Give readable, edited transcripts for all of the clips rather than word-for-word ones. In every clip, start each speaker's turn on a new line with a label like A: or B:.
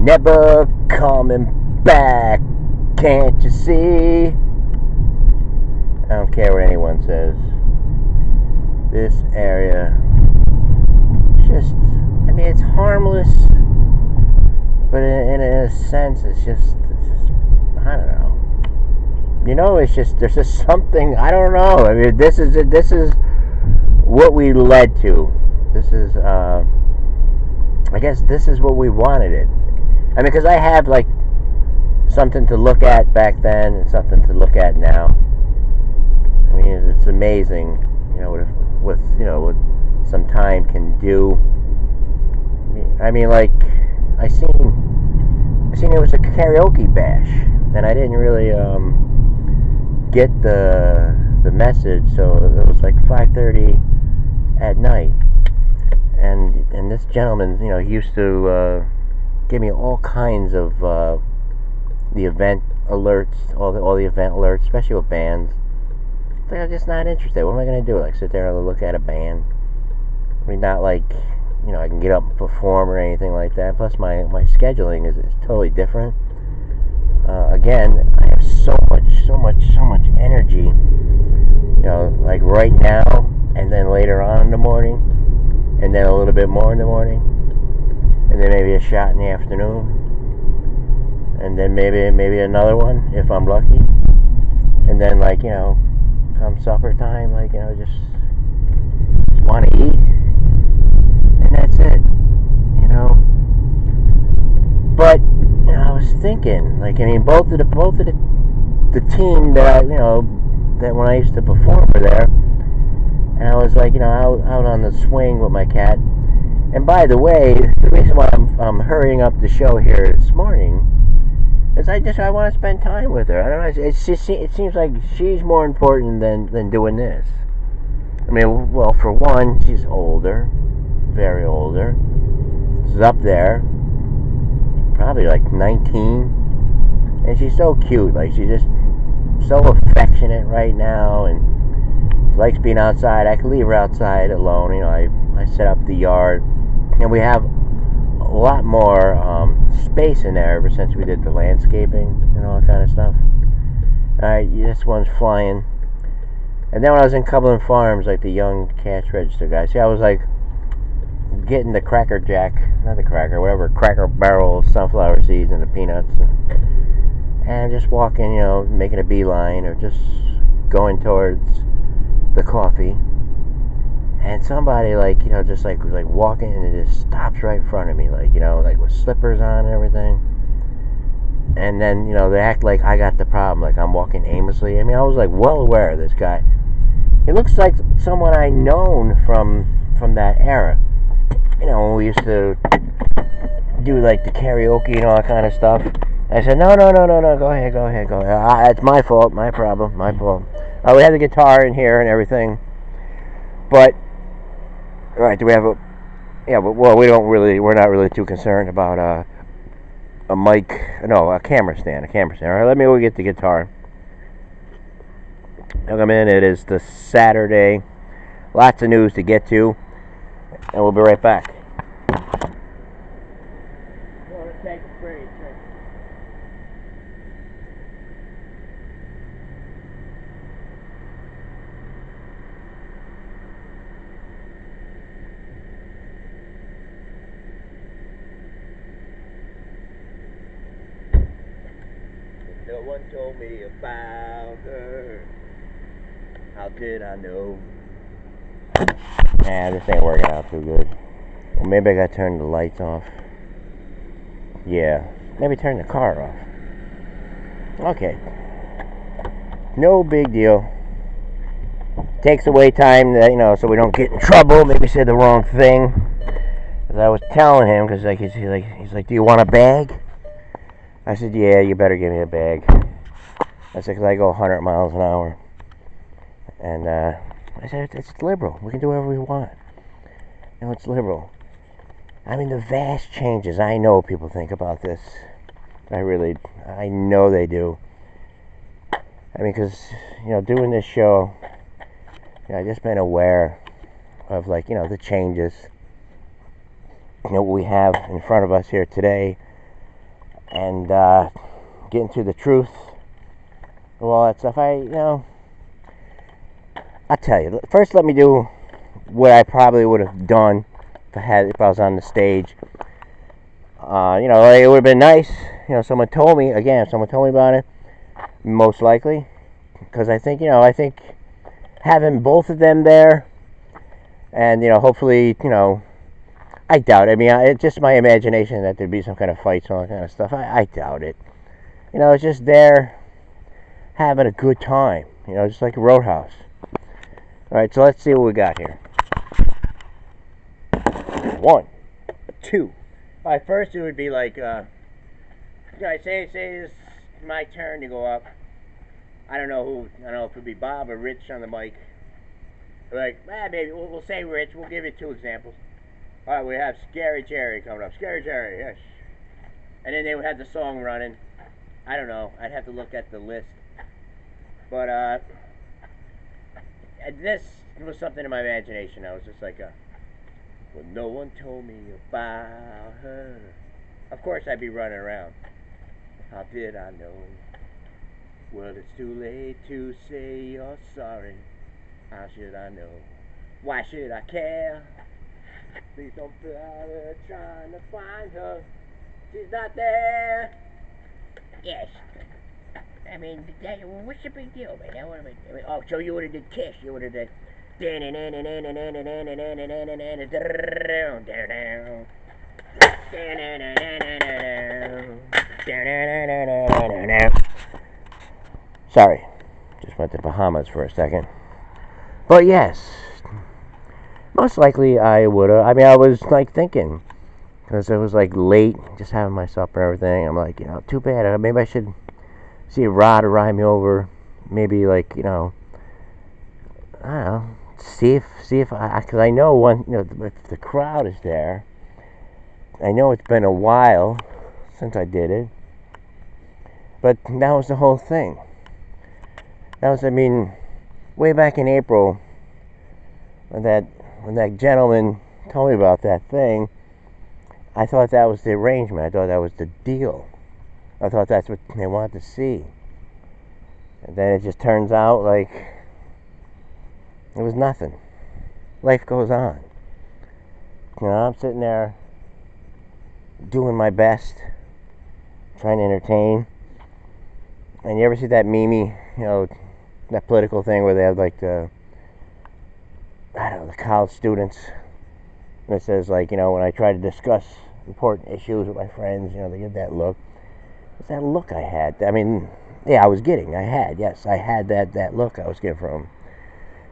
A: never coming back. Can't you see? I don't care what anyone says. This area, just, I mean, it's harmless, but in a sense, it's just, I don't know. You know, it's just, there's just something, I don't know. I mean, this is what we led to. This is, I guess this is what we wanted it. I mean, because I have, like, something to look at back then and something to look at now. I mean, it's amazing, you know, what some time can do. I mean, like, I seen it was a karaoke bash, and I didn't really get the message, so it was like 5:30 at night, and this gentleman, you know, he used to give me all kinds of the event alerts, all the event alerts, especially with bands. Like, I'm just not interested. What am I going to do? Like, sit there and look at a band? I mean, not like, you know, I can get up and perform or anything like that. Plus, my scheduling is totally different. Again, I have so much energy. You know, like right now, and then later on in the morning, and then a little bit more in the morning, and then maybe a shot in the afternoon, and then maybe another one if I'm lucky, and then, like, you know, come supper time, like, you know, just want to eat, and that's it, you know. But, you know, I was thinking, like, I mean, both of the team that I, you know, that when I used to perform were there, and I was, like, you know, out on the swing with my cat. And by the way, the reason why I'm hurrying up the show here this morning is I want to spend time with her. I don't know. It seems like she's more important than doing this. I mean, well, for one, she's older, very older. She's up there, probably like 19, and she's so cute. Like, she's just so affectionate right now, and she likes being outside. I can leave her outside alone. You know, I set up the yard, and we have a lot more space in there ever since we did the landscaping and all that kind of stuff. Alright, this one's flying. And then when I was in Cumberland Farms, like the young cash register guy, see, I was like getting the Cracker Barrel sunflower seeds and the peanuts, and just walking, you know, making a beeline or just going towards the coffee. And somebody, like, you know, just like walking, and it just stops right in front of me, like, you know, like with slippers on and everything. And then, you know, they act like I got the problem, like I'm walking aimlessly. I mean, I was like well aware of this guy. It looks like someone I known from that era. You know, when we used to do like the karaoke and all that kind of stuff. I said, no, go ahead. It's my fault, my problem, my fault. We had the guitar in here and everything, but. Right, do we have a... Yeah, but, well, we're not really too concerned about a mic... No, a camera stand. Alright, let me go get the guitar. Welcome in. It is the Saturday. Lots of news to get to. And we'll be right back. No one told me about her. How did I know? This ain't working out too good. Well, maybe I gotta turn the lights off. Yeah, maybe turn the car off. Okay. No big deal. Takes away time that, you know, so we don't get in trouble. Maybe say the wrong thing. As I was telling him, because like he's like, do you want a bag? I said, yeah, you better give me a bag. I said, because I go 100 miles an hour. And I said, it's liberal. We can do whatever we want. You know, it's liberal. I mean, the vast changes I know people think about this. I know they do. I mean, because, you know, doing this show, you know, I've just been aware of, like, you know, the changes. You know, what we have in front of us here today and getting to the truth of all that stuff. I'll tell you. First, let me do what I probably would have done if I was on the stage. It would have been nice. Someone told me again. If someone told me about it, most likely, because I think having both of them there, and hopefully, I doubt it. I mean, it's just my imagination that there'd be some kind of fights and all that kind of stuff. I doubt it. It's just there having a good time. Just like a roadhouse. All right, so let's see what we got here. 1, 2. All right, first it would be like, say it's my turn to go up. I don't know who. I don't know if it'd be Bob or Rich on the mic. Like, maybe we'll say Rich. We'll give you 2 examples. All right, we have Scary Jerry coming up. Scary Jerry, yes. And then they would have the song running. I don't know. I'd have to look at the list. But this was something in my imagination. I was just like, well, no one told me about her. Of course, I'd be running around. How did I know? Well, it's too late to say you're sorry. How should I know? Why should I care? Please don't bother trying to find her. She's not there. Yes. I mean, what's the big deal, man? Oh, so you would have did Kiss. You would have did. Sorry, just went to the Bahamas for a second. But yes, most likely I would have. I mean, I was like thinking, because it was like late, just having my supper and everything. I'm like, too bad. Maybe I should see a rod to ride me over. Maybe like, I don't know. See if because I know if the crowd is there. I know it's been a while since I did it, but that was the whole thing. Way back in April, when that gentleman told me about that thing, I thought that was the arrangement. I thought that was the deal. I thought that's what they wanted to see. And then it just turns out like it was nothing. Life goes on. I'm sitting there doing my best, trying to entertain. And you ever see that meme, that political thing where they have like the college students, and it says like, when I try to discuss important issues with my friends, they get that look. It's that look I had. I mean, yeah, I was getting. I had that look I was getting from him.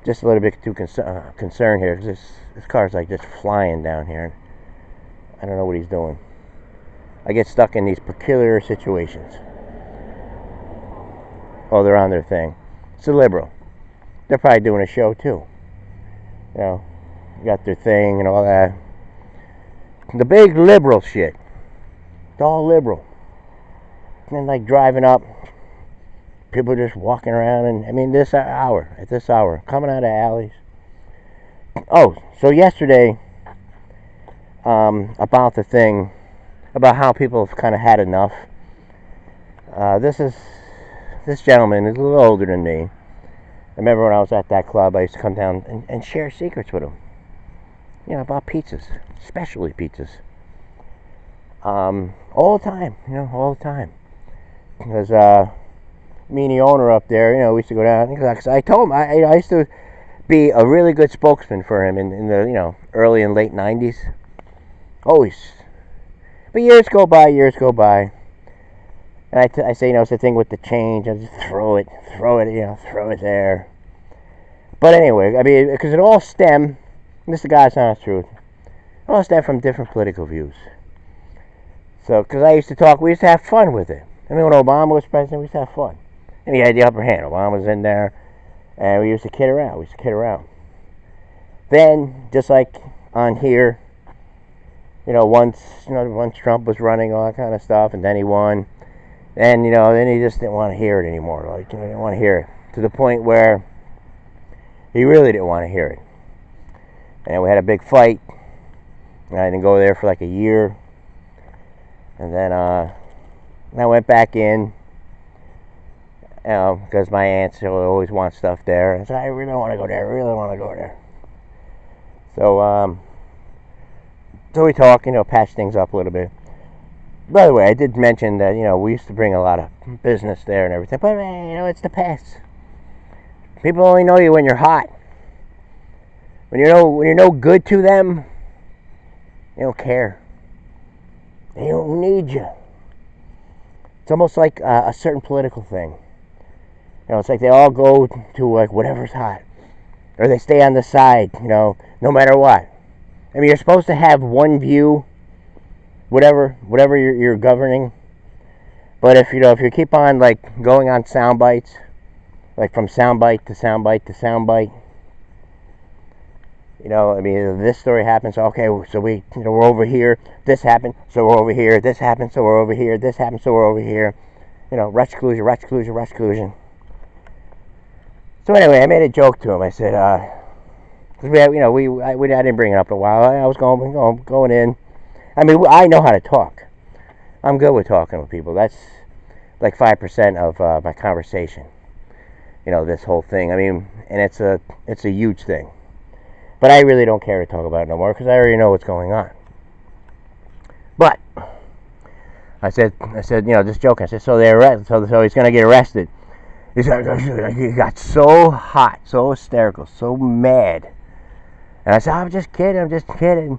A: Just a little bit too concerned here, because this car's like just flying down here. I don't know what he's doing. I get stuck in these peculiar situations. Oh, they're on their thing. It's a liberal. They're probably doing a show too. Got their thing and all that. The big liberal shit. It's all liberal. And then like driving up, people just walking around, and at this hour, coming out of alleys. Oh, so yesterday, about the thing, about how people have kind of had enough. This gentleman is a little older than me. I remember when I was at that club, I used to come down and share secrets with him. About pizzas, specialty pizzas. All the time, all the time. Because me and the owner up there, we used to go down. Because I told him I used to be a really good spokesman for him in the early and late '90s. Always. But years go by, and I say, it's the thing with the change. I just throw it there. But anyway, because it all stemmed. This is the God's honest truth. It all stemmed from different political views. So, because we used to have fun with it. When Obama was president, we used to have fun. And he had the upper hand. Obama was in there, and we used to kid around. Then, just like on here, once Trump was running, all that kind of stuff, and then he won, and then he just didn't want to hear it anymore. Like, he didn't want to hear it to the point where he really didn't want to hear it. And we had a big fight, and I didn't go there for like a year, and then And I went back in, because my aunts always want stuff there. I said, I really want to go there. I really want to go there. So we talk, patch things up a little bit. By the way, I did mention that, we used to bring a lot of business there and everything. But, it's the past. People only know you when you're hot. When you're no good to them, they don't care. They don't need you. It's almost like a certain political thing. It's like they all go to like whatever's hot, or they stay on the side. No matter what. I mean, you're supposed to have one view, whatever you're governing. But if you keep on like going on sound bites, like from sound bite to sound bite to sound bite. I mean, this story happens. Okay, so we're over here. This happened, so we're over here. This happened, so we're over here. This happened, so we're over here. Rush collusion. So anyway, I made a joke to him. I said, because I didn't bring it up in a while. I was going in. I mean, I know how to talk. I'm good with talking with people. That's like 5% of my conversation. This whole thing. I mean, and it's a huge thing. But I really don't care to talk about it no more because I already know what's going on. But I said, just joking. I said, so he's gonna get arrested. He got so hot, so hysterical, so mad. And I said, I'm just kidding.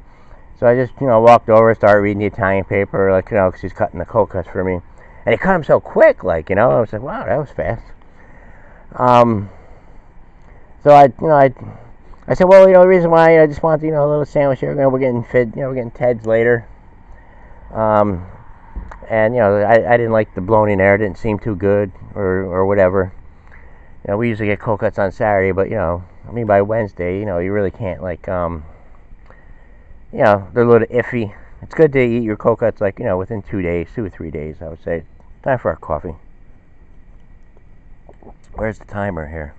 A: So I just, walked over, started reading the Italian paper, because he's cutting the cold cuts for me. And he cut them so quick, I was like, wow, that was fast. So I said, well, the reason why I just want, a little sandwich here. We're getting fed, we're getting Ted's later. And, I didn't like the blown-in air. It didn't seem too good or whatever. We usually get cold cuts on Saturday, but, by Wednesday, you really can't, they're a little iffy. It's good to eat your cold cuts, within 2 days, 2 or 3 days, I would say. Time for our coffee. Where's the timer here?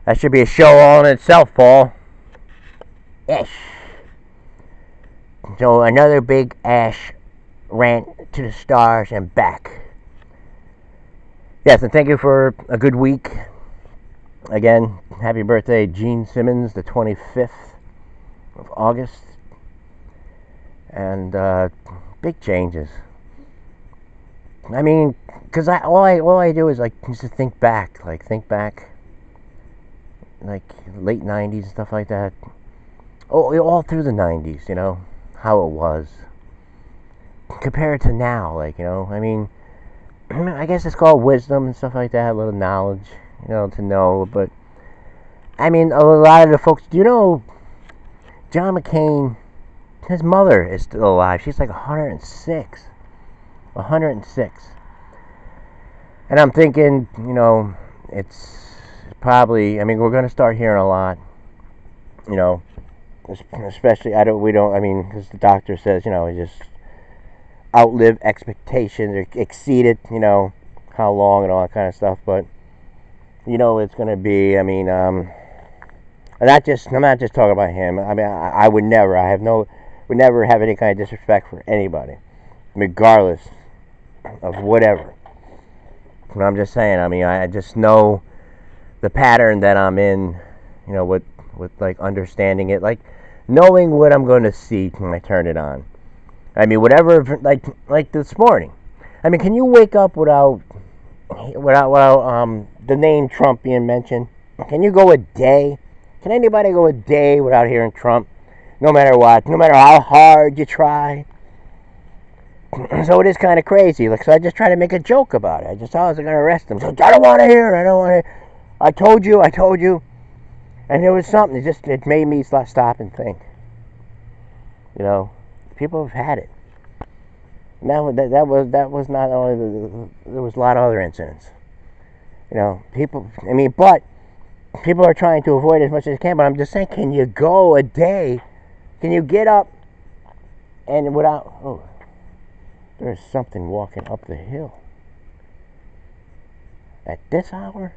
A: That should be a show all in itself, Paul. Yes. So another big ash rant to the stars and back. Yes, and thank you for a good week. Again, happy birthday, Gene Simmons, the 25th of August. And big changes. I mean, because all I do is just to think back, late 90s and stuff like that. All through the 90s, how it was. Compared to now, I mean, I guess it's called wisdom and stuff like that, a little knowledge, to know. But, I mean, a lot of the folks, do you know John McCain, his mother is still alive. She's like 106. 106. And I'm thinking, it's probably, I mean, we're going to start hearing a lot, especially, because the doctor says, just outlive expectations or exceed it, how long and all that kind of stuff. But, it's going to be, I mean, I'm not just talking about him. I mean, I would never, would never have any kind of disrespect for anybody, regardless of whatever. But I'm just saying, I mean, I just know the pattern that I'm in, with understanding it, knowing what I'm going to see when I turn it on. I mean, whatever, like this morning. I mean, can you wake up without the name Trump being mentioned? Can you go a day? Can anybody go a day without hearing Trump? No matter what, no matter how hard you try. So it is kind of crazy. So I just try to make a joke about it. I just thought I was going to arrest him. So I don't want to hear it. I told you. And it was something. It made me stop and think. People have had it. Now that was not only there was a lot of other incidents. People. I mean, but people are trying to avoid it as much as they can. But I'm just saying, can you go a day? Can you get up and without? Oh, there's something walking up the hill at this hour.